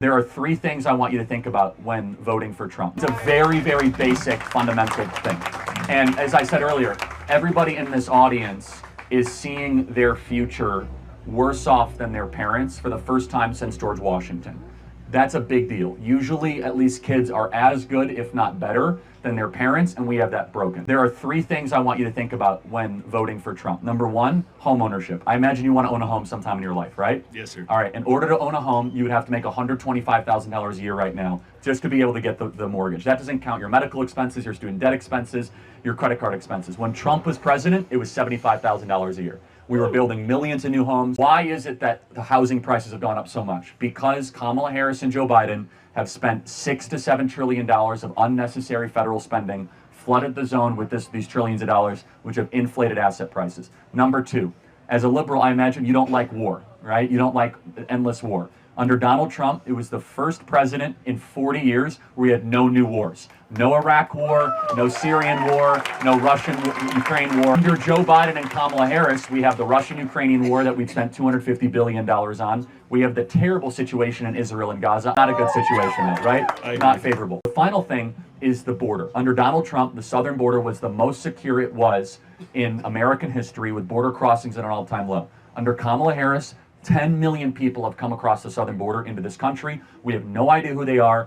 There are three things I want you to think about when voting for Trump. It's a very, very basic, fundamental thing. And as I said earlier, everybody in this audience is seeing their future worse off than their parents for the first time since George Washington. That's a big deal. Usually, at least kids are as good, if not better, than their parents, and we have that broken. There are three things I want you to think about when voting for Trump. Number one, home ownership. I imagine you want to own a home sometime in your life, right? Yes, sir. All right, in order to own a home, you would have to make $125,000 a year right now just to be able to get the mortgage. That doesn't count your medical expenses, your student debt expenses, your credit card expenses. When Trump was president, it was $75,000 a year. We were building millions of new homes. Why is it that the housing prices have gone up so much? Because Kamala Harris and Joe Biden have spent $6 to $7 trillion of unnecessary federal spending, flooded the zone with these trillions of dollars, which have inflated asset prices. Number two, as a liberal, I imagine you don't like war, right? You don't like endless war. Under Donald Trump, it was the first president in 40 years where we had no new wars. No Iraq war, no Syrian war, no Russian-Ukraine war. Under Joe Biden and Kamala Harris, we have the Russian-Ukrainian war that we've spent $250 billion on. We have the terrible situation in Israel and Gaza. Not a good situation, right? Not favorable. The final thing is the border. Under Donald Trump, the southern border was the most secure it was in American history, with border crossings at an all-time low. Under Kamala Harris, 10 million people have come across the southern border into this country. We have no idea who they are.